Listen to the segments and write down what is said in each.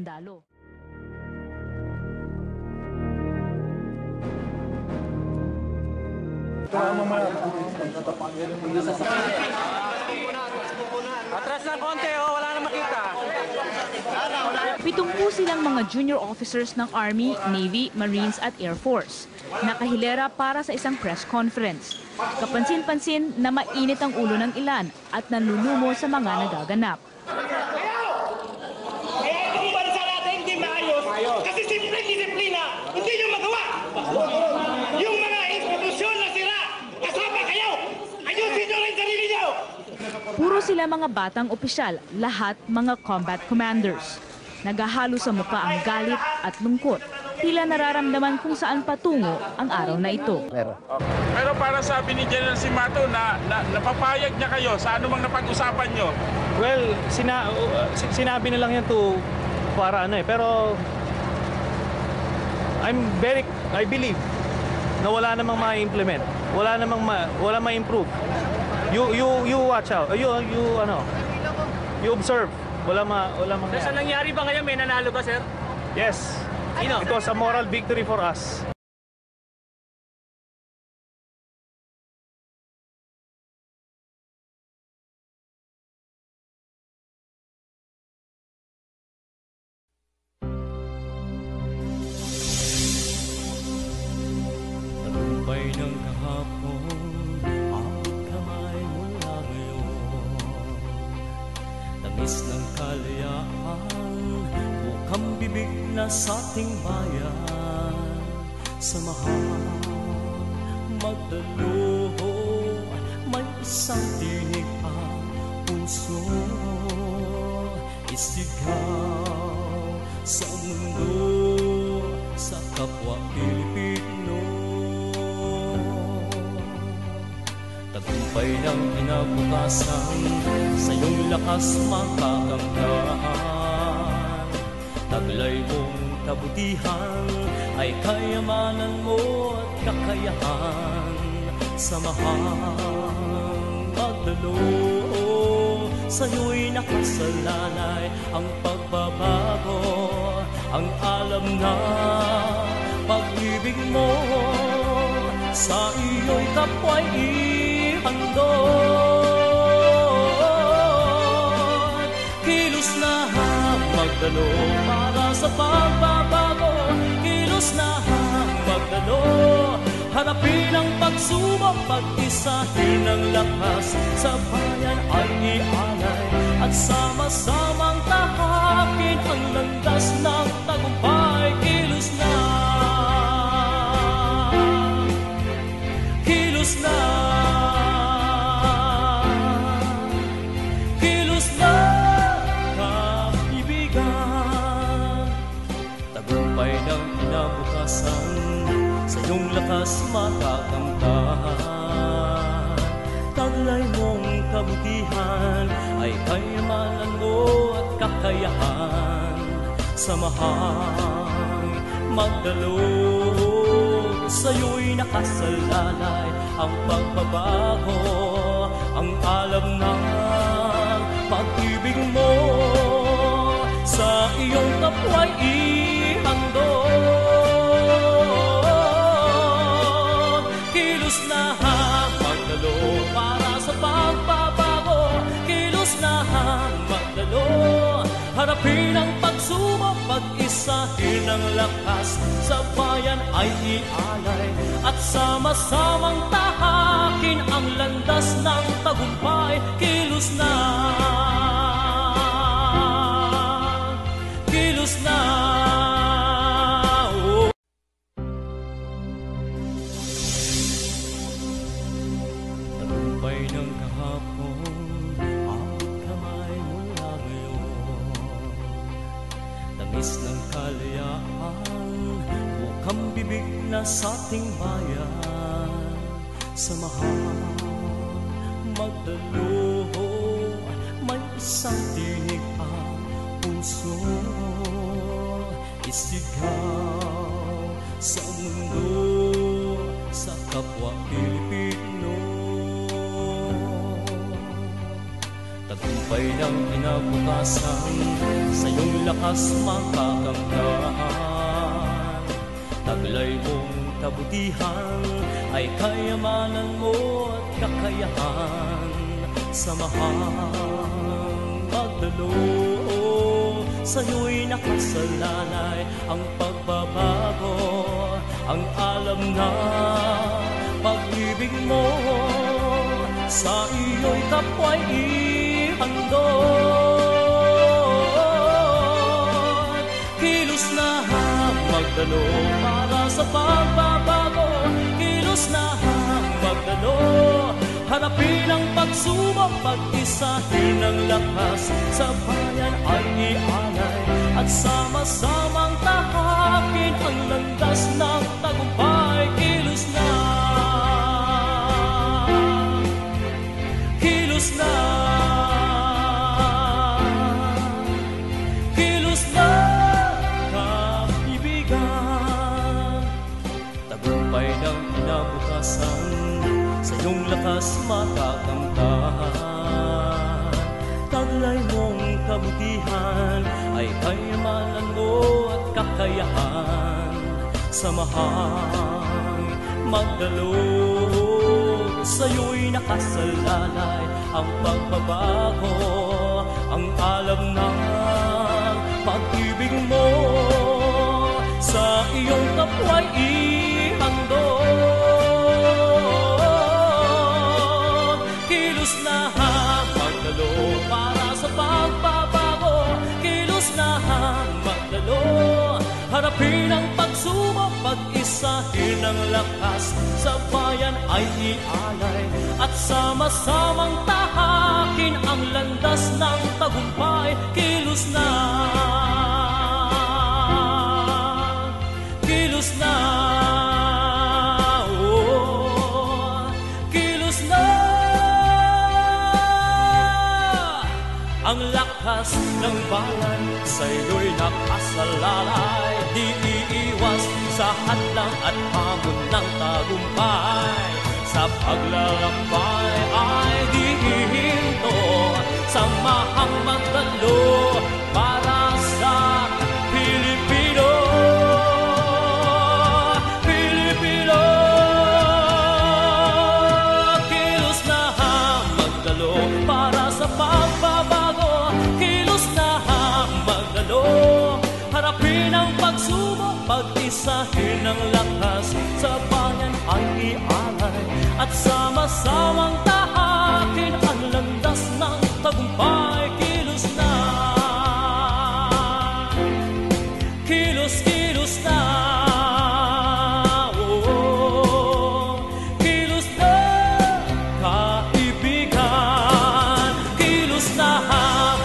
sundalo. Atras ng konti, wala na makita. 70 silang mga junior officers ng Army, Navy, Marines at Air Force. Nakahilera para sa isang press conference. Kapansin-pansin na mainit ang ulo ng ilan at nanlulumo sa mga nagaganap. Kaya itong bansa natin hindi maayos kasi simple disiplina, hindi nyo magawa. Yung mga institusyon na sira, kasama kayo. Ayusin nyo rin sarili nyo. Puro sila mga batang opisyal, lahat mga combat commanders. Nagahalo sa mukha ang galit at lungkot. Tila nararamdaman kung saan patungo ang araw na ito. Pero para sabi ni General Simato na napapayag niya kayo sa anumang napag-usapan nyo. Well, sinabi na lang yan to para pero I believe na wala namang ma-implement, wala ma-improve. You watch out. You observe. Wala mangyari. Sir, nangyari ba ngayon? May nanalo ba, sir? Yes. Sino? It was a moral victory for us. Tagumpay ng kahapon, ang kamay mula ngayon. Tamis ng kalayaan, bukang bibig na sa ating bayan. Samahan, magdalo, may isang tinig ang puso. Isigaw sa mundo, sa kapwa Pilipino. Tagumpay ng kinabukasan, sa iyong lakas makakamtan. Taglay mong kabutihan ay kayamanan mo at kakayahan. Samahang magdalo, sa iyo'y nakasalalay ang pagbabago. Ang alam na pag-ibig mo sa iyo'y kapwa'y ihandog. Kilos na magdalo para sa pagbabago. Kilos na magdalo, harapin ang pagsubok, pag-isahin ang lakas. Sa bayan ay ialay at sama-samang tahakin ang landas ng tagumpay. Kilos na, kilos na, kilos na, kaibigan. Tagumpay ng kinabukasan, sa iyong lakas makakamtan. Taglay mong kabutihan ay kayamanan mo at kakayahan. Samahang magdalo, sa iyo'y nakasalalay ang pagbabago. Ang alam ng pag-ibig mo sa iyong kapwa'y ihandog. Kilos na magdalo para sa pagbabago. Kilos na magdalo, harapin ang pagsubok, pag-isahin ang lakas. Sa bayan ay ialay at sama-samang tahakin ang landas ng tagumpay. Kilos na, kilos na. Tagumpay ng kahapon, ang kamay mula ngayon. Tamis ng kalayaan, bukang bibig na sa ating bayan. Samahan, magdalo, may isang tinig ang puso. Isigaw sa mundo, sa kapwa Pilipino. Tagumpay Tagumpay ng kinabukasan, sa iyong lakas makakamtan. Taglay mong kabutihan ay kayamanan mo at kakayahan. Samahang magdalo, sa iyo'y nakasalalay ang pagbabago. Ang alam na pag-ibig mo sa iyo'y kapwa'y ihandog. Kilos na magdalo para sa pagbabago. Kilos na magdalo, harapin ang pagsubok, pag-isahin ang lakas. Sa bayan ay ialay at sama-samang tahakin ang landas ng tagumpay. Kilos na, kilos na, kilos na, kaibigan. Tagumpay ng kinabukasan, sa iyong lakas makakamtan. Taglay mong kabutihan ay kayamanan mo at kakayahan. Samahang magdalo, sa iyo'y nakasalalay ang pagbabago. Ang alam ng pag-ibig mo sa iyong kapwa'y ihandog. Kilos na magdalo para sa pagbabago. Kilos na magdalo, harapin ang pagsubok, pag-isahin ang lakas. Sa bayan ay ialay at sama-samang tahakin ang landas ng tagumpay. Kilos na, kilos na, oh, kilos na. Ang lakas ng bayan sa iyo'y nakasalalay. Di iiwas sa hadlang at hamon ng tagumpay. Sa paglalakbay ay di hihinto, samahang magdalo para sa Pilipino. Pilipino, kilos na magdalo para sa pagbabago. Kilos na magdalo, harapin ang pagsubok, pag-isahin ang lakas. Sa bayan ay ialay at sama-samang tahakin ang landas ng tagumpay. Kilos na, kilos, kilos na, oh, kilos na, kaibigan. Kilos na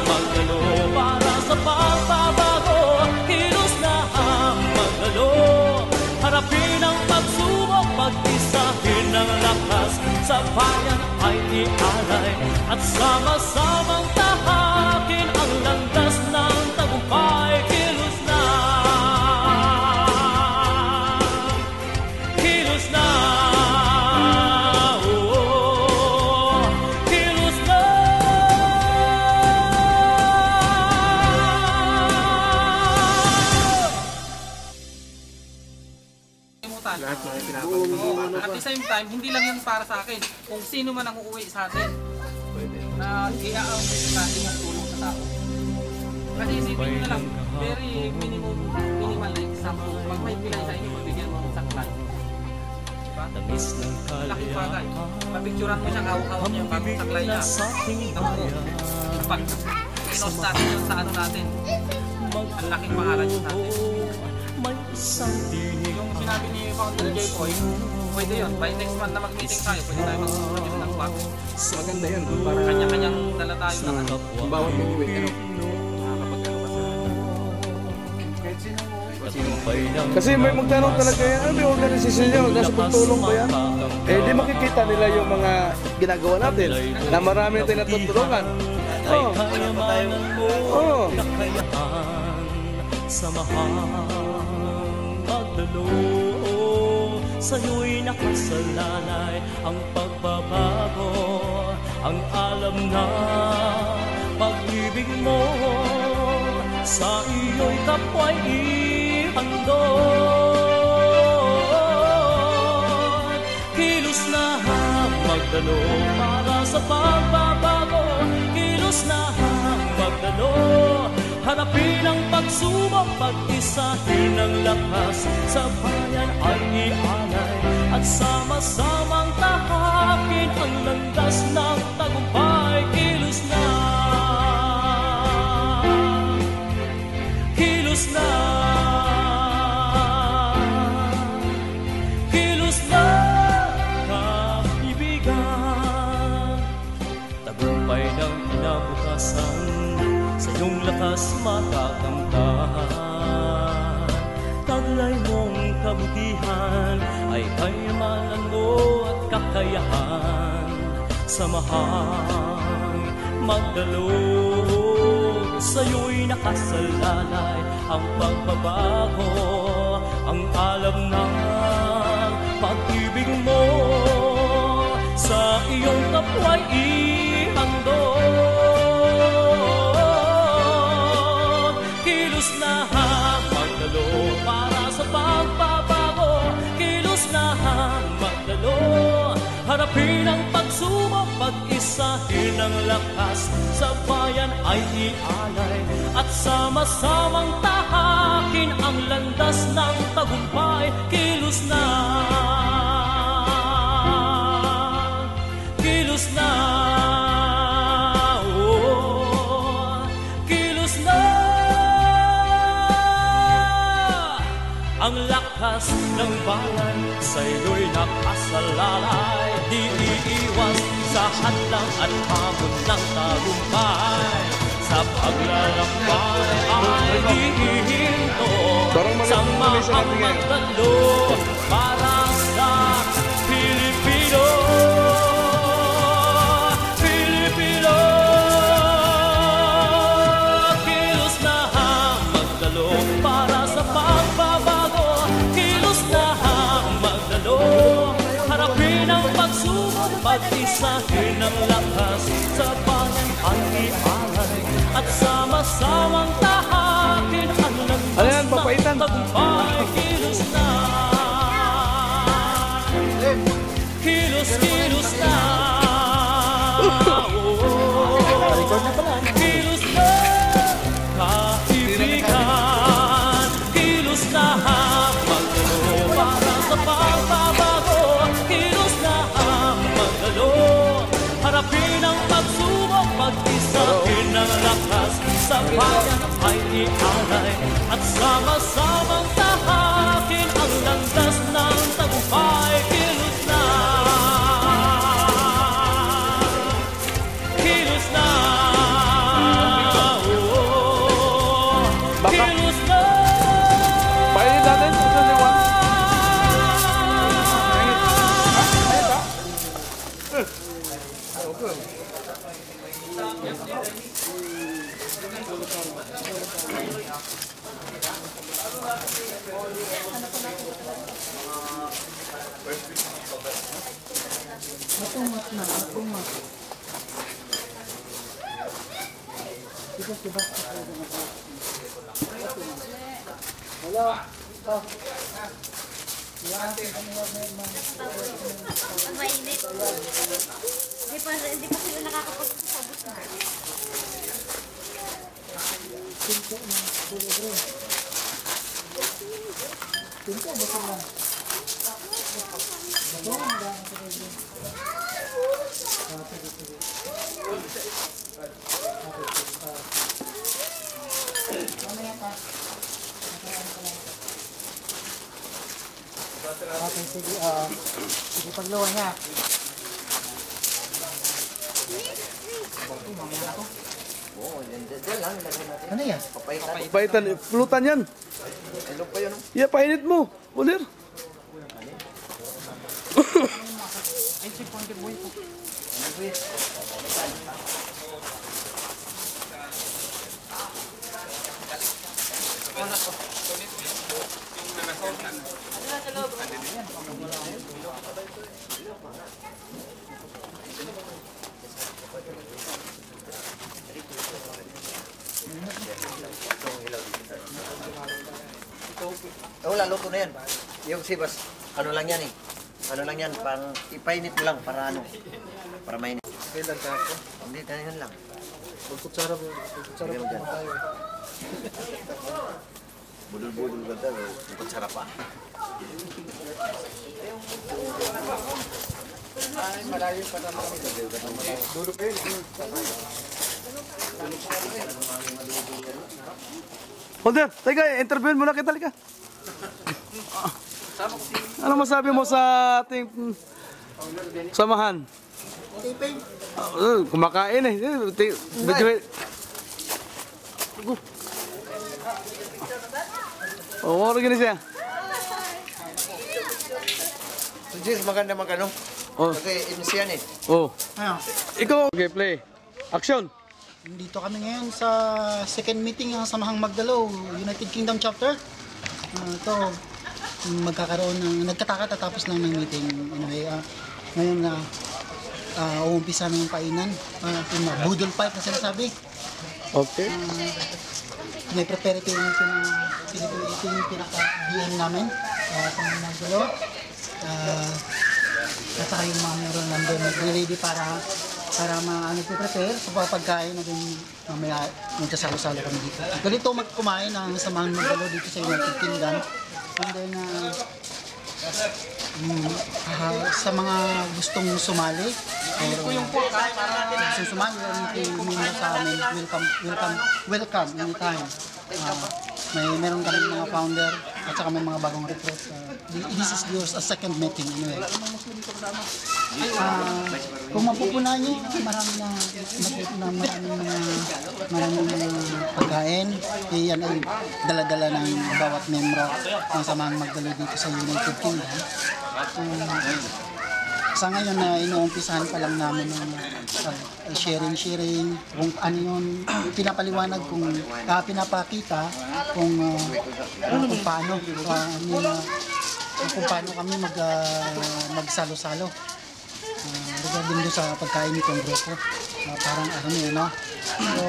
magdalo para sa pagbabago. Kilos na magdalo, harapin ang pagsubok, pag-isahin ang lakas. Sa bayan ay ialay at sama-samang tahakin ang landas ng tagumpay. Kilos na, kilos na, oh, kilos na. At the same time, hindi lang yun para sa akin. Kung sino man ang uuwi sa atin, na i-aawit natin yung tulong sa tao. Kasi isipin nyo na lang, very minimal na example. Pag may pilay sa inyo, mabigyan mo ng saklay. Diba? Laking bagay. Mapicturan mo siya, hawak-hawak niya yung bagong saklay niya. Namuko. Kapag pinost natin yun sa ano natin, ang laking pangalan yun natin. Yung sinabi ni Founder J. Poy, pwede yun. By next month na mag-meeting tayo, pwede tayo mag-meeting ng box. Maganda yun. Para Kanya-kanyang dala tayo ng ano. bawat uwi, ano? Kasi may magtanong talaga yan, ano yung organisasyon nyo? Nasa pagtulong ba yan? Eh di makikita nila yung mga ginagawa natin na marami natin natutulungan. Oo. Oo. Samahang magdalo, sa iyo'y nakasalalay ang pagbabago. Ang alam na mo sa iyo'y kapwa'y ihandog. Kilos na magdalo para sa pagbabago. Kilos na magdalo, harapin ang pagsubok, pag-isahin ang lakas. Sa bayan ay ialay at sama-samang tahakin ang landas ng tagumpay. Kilos na, kilos na, kilos na, kaibigan. Tagumpay ng kinabukasan, sa iyong lakas matatamtan. Taglay mong kabutihan ay kayamanan mo at kakayahan. Samahang magdalo, sa iyo'y nakasalalay ang pagbabago, ang alam ng pag-ibig mo sa iyong kapwa'y ihandog. Kilos na magdalo para sa pagbabago. Kilos na magdalo, harapin ang pagsubok, pag-isahin ang lakas. Sa bayan ay ialay at sama-samang tahakin ang landas ng tagumpay. Kilos na, kilos na, oh, kilos na. Ang lakas ng bayan sa iyo'y nakasalalay. Di iiwas sa hadlang at hamon ng tagumpay. Sa paglalakbay ay hihinto. Samahang magdalo para sa Pilipino. Pilipino, kilos na magdalo para sa pagbabago. Kilos na magdalo, harapin ang pagsubok, pag-isahin ang lakas. Sa bayan ay ialay at sama-samang tahakin ang landas ng tagumpay. Kilos na, kilos, kilos na, oh, kilos na, kaibigan. Kilos na magdalo para sa pagbabago. Kilos na magdalo, harapin ang pagsubok, pag-isahin ang lakas. Sa bayan ay ialay at sama-samang tahakin ang landas ng tagumpay. Kilos na, kilos na, oh, kilos na. Painin natin, ito si Juan. Mainit. Hindi pa sila nakakapagpapabot na. Okay, sige, sige pagluwa niya. Ano yan? Papaitan, pulutan yan. Yeah, painit mo. Bulir. Wala, luto na yan. Yung sibas, ano lang yan eh. Ano lang yan, pang ipainit lang para ano. Para mainit. Kailan ka ako? Hindi, ganyan lang. Pagkutsara mo dyan. Budul-budul ka daw, ikot sarap pa. Ay, malayo pa naman kami. Dulo pa yun. Holder, teka, interviewin muna kita, lika. Ano masabi mo sa ating samahan? Tiping. Kumakain eh. Medyo... Oh, ano gini siya? So, Jis, maganda magano. Oh. Kasi inisiyan eh. Oh. Ayun. Ikaw. Okay, play. Action. Dito kami ngayon sa second meeting ng Samahang Magdalo, United Kingdom Chapter. Ito, magkakaroon ng, nagkatapos lang ng meeting. Anyway, ngayon na uumpisa na yung painan. Budol fight na sinasabi. Okay. May prepare ito yung pinaka-BM namin sa mga Magdalo. At saka yung mga meron nandun, ready para prepare sa pagkain na din mamaya magsasalo-salo kami dito. Ganito magkumain ang Samahang Magdalo dito sa United Kingdom. And then, sa mga gustong sumali, gustong sumali, sa amin, welcome anytime. Meron kami mga founder at saka may mga bagong recruit. This is yours a second meeting anyway. Kung mapupunan nyo, maraming pagkain. Yan ay dala-dala ng bawat membro ng Samahang Magdalo dito sa United Kingdom. Sa ngayon na inuumpisahan pa lang namin ng sharing kung ano yung pinapaliwanag, kung pinapakita kung paano kami magsalo-salo regarding doon sa pagkain nitong grupo. Parang ano yun, no? So,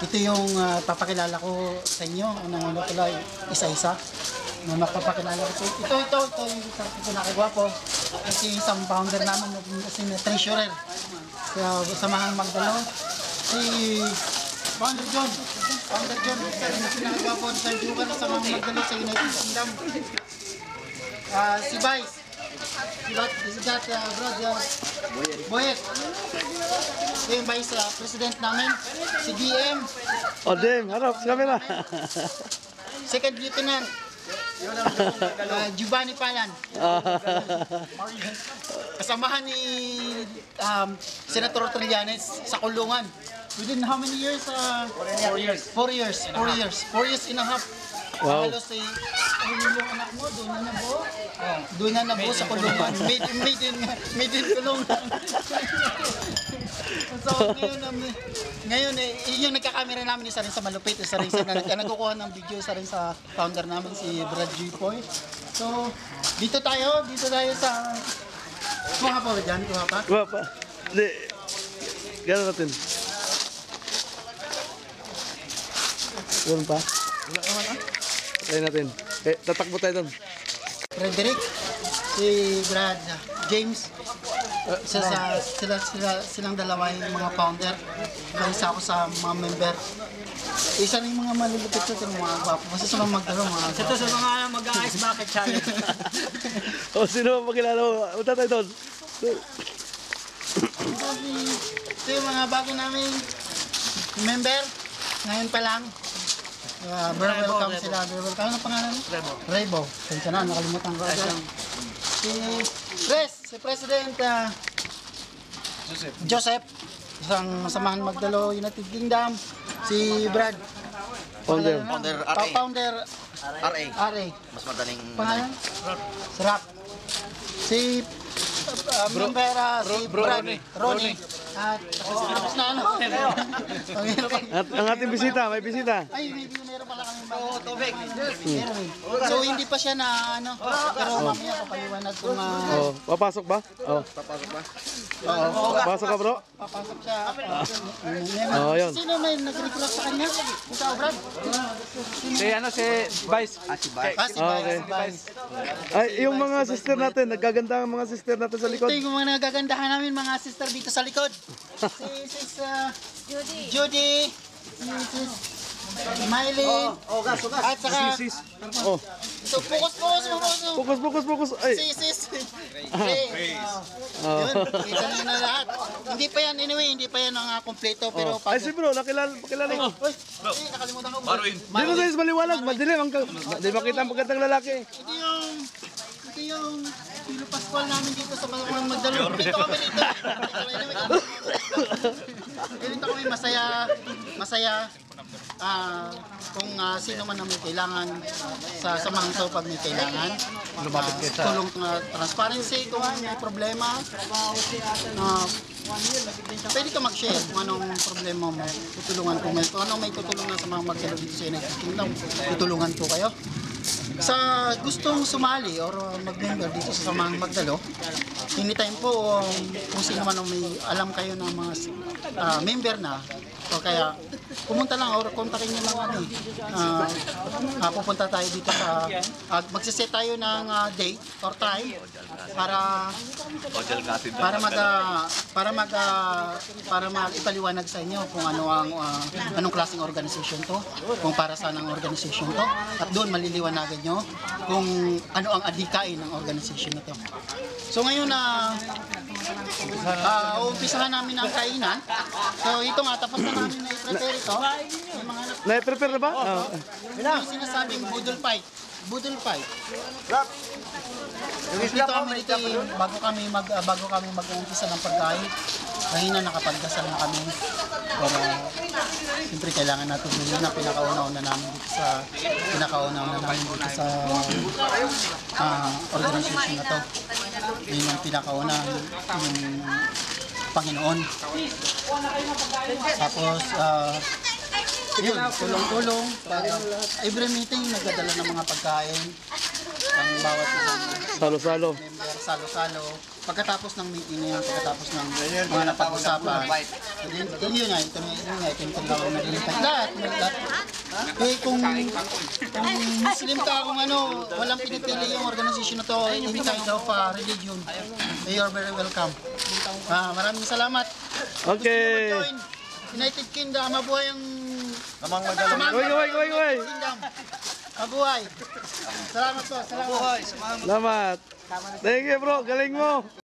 ito yung papakilala ko sa inyo. Unang-una pala, isa-isa. Mapapakilala ko. Ito yung pinakagwapo. Kasi isang founder namin, kasi treasurer. Kaya Samahang Magdalo. Si Founder John. Founder John, yung pinakagwapo sa Jugan sa Samahang Magdalo sa United Kingdom. Si Vice. Si brother Boyet. Yung Vice President namin. Si DM. O, Dim, harap sa camera. Second Lieutenant. Giovanni Palan. Kasamahan ni Senator Trillanes sa kulungan. Within how many years? 4 years. 4 years. 4 years and a half. Wow. Halos ay yung anak mo, doon na nabuo. Doon na nabuo sa kulungan. Made in kulungan. So ngayon yung nagkakamera namin, isa rin sa malupit, isa rin sa nagkukuha ng video, isa rin sa founder namin si Brad Jipoy. So dito tayo sa kuha pa ba dyan? Kuha pa? Hindi. Gano'n natin. Gano'n pa? Wala naman Try natin. Tatakbo tayo doon. Frederick, si Brad, James, silang dalawa yung mga founder. Isa ako sa mga member. Isa rin yung mga malulupit sa mga gwapo. Basta sa mga Magdalo, mga gwapo. Ito sa mga mag-ice bucket challenge. O, sino ang makilala mo? Punta tayo doon. Ito yung mga bago namin member. Ngayon pa lang. Welcome sila. Welcome. Ano pangalan? Rebo. Kaya na, nakalimutan ko. Si President Joseph. Isang Samahang Magdalo, United Kingdom. Si Brad. Founder RA. Mas madaling Pangalan? Sarap. Si member si Brad. Ronnie. At tapos na ano. At ang ating bisita, may bisita. Ay, may meron pala kami bago tubig. So hindi pa siya na ano, pero mamaya papaliwanag kung Papasok ba? Papasok ba? Papasok ka, bro? papasok siya. Yun. Sino may nag-request sa kanya? Ikaw, Brad? Si Vice. Si Okay. Vice. Ay, yung mga sister natin, nagaganda ang mga sister natin sa likod. Ito yung mga nagagandahan namin mga sister dito sa likod. Si Sis Judy, si Sis Mylene, at saka, so focus. Ay. Si Sis Grace. Yun, kita nyo na lahat. Hindi pa yan, anyway, hindi pa yan ang kompleto, pero Ay, si bro, nakilala mo. Uy, nakalimutan ko. Dito sa is maliwanag, madilim. Hindi makita ang pagkatang lalaki. Ito yung Pilo Pascual namin dito sa mga Magdalo. Dito kami dito. Dito kami masaya. Kung sino man ang may kailangan sa samahan to pag may kailangan. Tulong transparency kung may problema. Pwede ka mag-share kung anong problema mo. Tutulungan kung may tutulungan sa mga Magdalo dito sa United Kingdom. Tutulungan ko kayo. Sa gustong sumali or mag-member dito sa Samahang Magdalo, anytime po kung sino man may alam kayo ng mga member na, o kaya pumunta lang or kontakin nyo lang pupunta tayo dito sa magsiset tayo ng date or time para mag-ipaliwanag sa inyo kung anong klaseng organization to, kung para saan ang organization to, at doon maliliwanagan nyo kung ano ang adhikain ng organization na to. So ngayon umpisahan namin ang kainan. So ito nga, tapos na namin na i-prepare ito. May mga Na-prepare na ba? yung sinasabing budol fight. Dito kami bago kami mag-umpisa ng pagkain. Kanina nakapagdasal na kami. Pero siyempre kailangan natin yun na pinakauna-una namin dito sa organization na to. Yun yung pinakauna, yung Panginoon. Tapos yun, tulong-tulong. Every meeting nagdadala ng mga pagkain. Ang bawat isang Salo-salo. member, salo-salo. Pagkatapos ng meeting na yan, pagkatapos ng mga napag-usapan, yun nga, ito yung tinatawag na dinipay. Lahat. Eh kung Muslim ka, kung walang pinipili yung organization na to, any kind of religion, you are very welcome. Maraming salamat. Okay. United Kingdom, mabuhay ang Samahang Magdalo. Goy. Kingdom. Mabuhay. Salamat po. Salamat. Thank you, bro. Galing mo.